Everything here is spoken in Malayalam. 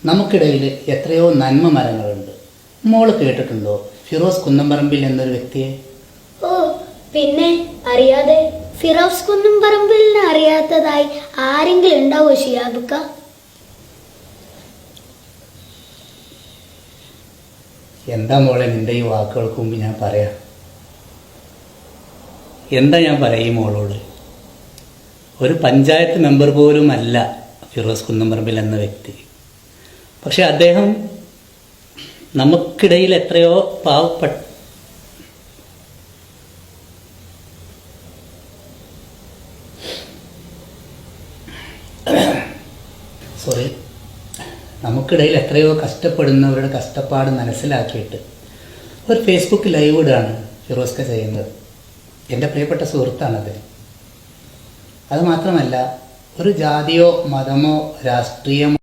നമുക്കിടയിൽ എത്രയോ നന്മ മരങ്ങളുണ്ട്. മോള് കേട്ടിട്ടുണ്ടോ ഫിറോസ് കുന്നംപറമ്പിൽ എന്നൊരു വ്യക്തിയെ? ഓ പിന്നെ അറിയാതെ. ഫിറോസ് കുന്നംപറമ്പിലിനെ അറിയാത്തതായി ആരെങ്കിലും ഉണ്ടാവോ ഷിയാബുക്ക? എന്താ മോളെ നിന്റെ ഈ വാക്കുകൾക്ക് മുമ്പ് ഞാൻ പറയാം? എന്താ ഞാൻ പറയാം ഈ മോളോട്? ഒരു പഞ്ചായത്ത് മെമ്പർ പോലും അല്ല ഫിറോസ് കുന്നംപറമ്പിൽ എന്ന വ്യക്തി. പക്ഷെ അദ്ദേഹം നമുക്കിടയിൽ എത്രയോ പാവപ്പെട്ട നമുക്കിടയിൽ എത്രയോ കഷ്ടപ്പെടുന്നവരുടെ കഷ്ടപ്പാട് മനസ്സിലാക്കിയിട്ട് ഒരു ഫേസ്ബുക്ക് ലൈവ് ഇടാണ് ഫിറോസ്ക ചെയ്യുന്നത്. എൻ്റെ പ്രിയപ്പെട്ട സുഹൃത്താണത്. അതുമാത്രമല്ല, ഒരു ജാതിയോ മതമോ രാഷ്ട്രീയമോ